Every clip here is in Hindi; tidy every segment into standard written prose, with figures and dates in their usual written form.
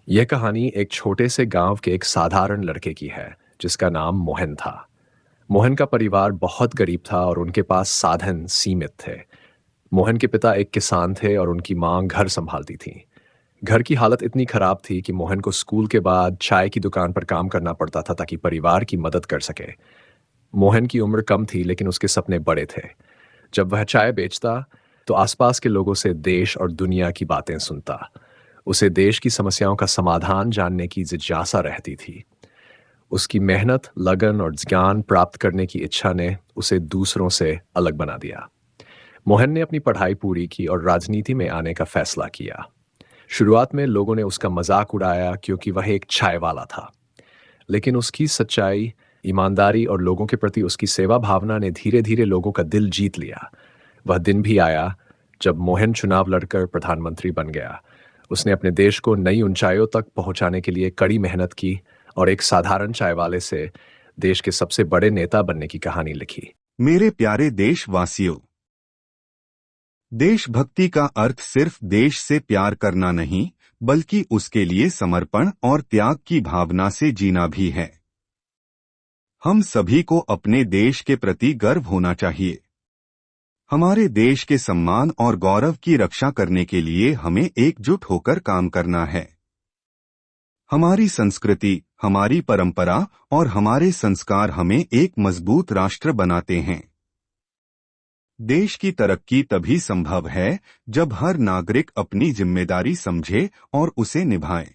यह कहानी एक छोटे से गांव के एक साधारण लड़के की है जिसका नाम मोहन था। मोहन का परिवार बहुत गरीब था और उनके पास साधन सीमित थे। मोहन के पिता एक किसान थे और उनकी मां घर संभालती थी। घर की हालत इतनी खराब थी कि मोहन को स्कूल के बाद चाय की दुकान पर काम करना पड़ता था ताकि परिवार की मदद कर सके। मोहन की उम्र कम थी लेकिन उसके सपने बड़े थे। जब वह चाय बेचता तो आसपास के लोगों से देश और दुनिया की बातें सुनता। उसे देश की समस्याओं का समाधान जानने की जिज्ञासा रहती थी। उसकी मेहनत, लगन और ज्ञान प्राप्त करने की इच्छा ने उसे दूसरों से अलग बना दिया। मोहन ने अपनी पढ़ाई पूरी की और राजनीति में आने का फैसला किया। शुरुआत में लोगों ने उसका मजाक उड़ाया क्योंकि वह एक चाय वाला था, लेकिन उसकी सच्चाई, ईमानदारी और लोगों के प्रति उसकी सेवा भावना ने धीरे धीरे लोगों का दिल जीत लिया। वह दिन भी आया जब मोहन चुनाव लड़कर प्रधानमंत्री बन गया। उसने अपने देश को नई ऊंचाइयों तक पहुंचाने के लिए कड़ी मेहनत की और एक साधारण चाय वाले से देश के सबसे बड़े नेता बनने की कहानी लिखी। मेरे प्यारे देशवासियों, देशभक्ति का अर्थ सिर्फ देश से प्यार करना नहीं, बल्कि उसके लिए समर्पण और त्याग की भावना से जीना भी है। हम सभी को अपने देश के प्रति गर्व होना चाहिए। हमारे देश के सम्मान और गौरव की रक्षा करने के लिए हमें एकजुट होकर काम करना है। हमारी संस्कृति, हमारी परंपरा और हमारे संस्कार हमें एक मजबूत राष्ट्र बनाते हैं। देश की तरक्की तभी संभव है जब हर नागरिक अपनी जिम्मेदारी समझे और उसे निभाए।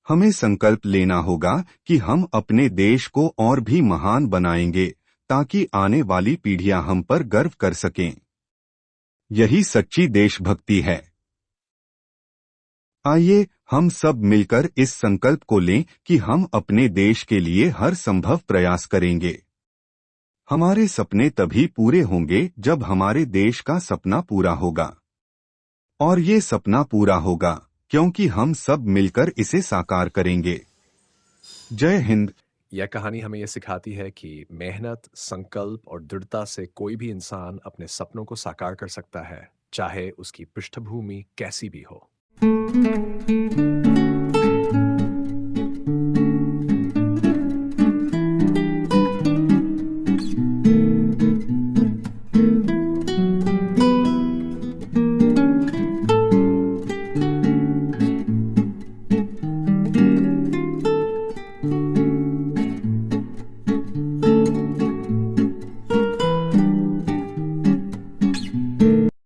हमें संकल्प लेना होगा कि हम अपने देश को और भी महान बनाएंगे ताकि आने वाली पीढ़ियां हम पर गर्व कर सकें। यही सच्ची देशभक्ति है। आइए हम सब मिलकर इस संकल्प को लें कि हम अपने देश के लिए हर संभव प्रयास करेंगे। हमारे सपने तभी पूरे होंगे जब हमारे देश का सपना पूरा होगा। और ये सपना पूरा होगा क्योंकि हम सब मिलकर इसे साकार करेंगे। जय हिंद। यह कहानी हमें यह सिखाती है कि मेहनत, संकल्प और दृढ़ता से कोई भी इंसान अपने सपनों को साकार कर सकता है, चाहे उसकी पृष्ठभूमि कैसी भी हो।